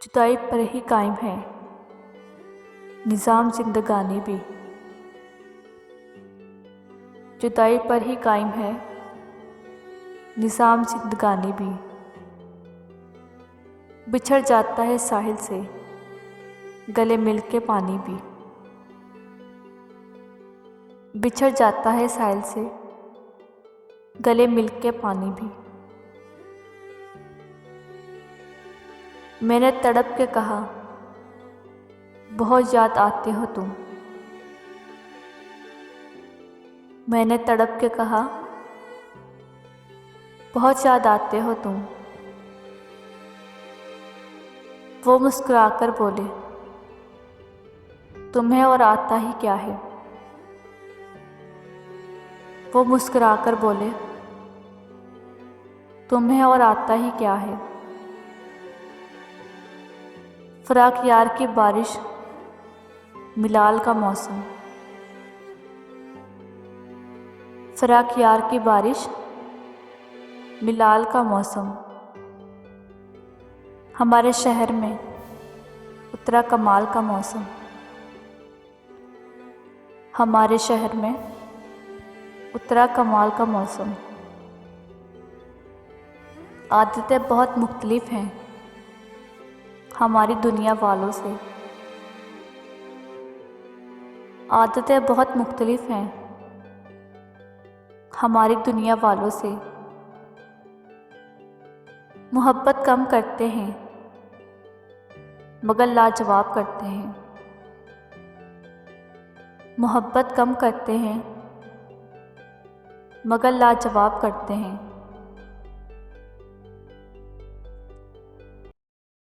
जुदाई पर ही कायम है निज़ाम जिंदगानी भी। जुदाई पर ही कायम है निज़ाम जिंदगानी भी। बिछड़ जाता है साहिल से गले मिल के पानी भी। बिछड़ जाता है साहिल से गले मिल के पानी भी। मैंने तड़प के कहा बहुत याद आते हो तुम। मैंने तड़प के कहा बहुत याद आते हो तुम। वो मुस्कुराकर बोले तुम्हें और आता ही क्या है। वो मुस्कुराकर बोले तुम्हें और आता ही क्या है। फराक यार की बारिश मिलाल का मौसम। फराक यार की बारिश मिलाल का मौसम। हमारे शहर में उतरा कमाल का मौसम। हमारे शहर में उतरा कमाल का मौसम। आदतें बहुत मुख्तलिफ हैं हमारी दुनिया वालों से। आदतें बहुत मुख्तलिफ हैं हमारी दुनिया वालों से। मोहब्बत कम करते हैं मगर लाजवाब करते हैं। मोहब्बत कम करते हैं मगर लाजवाब करते हैं।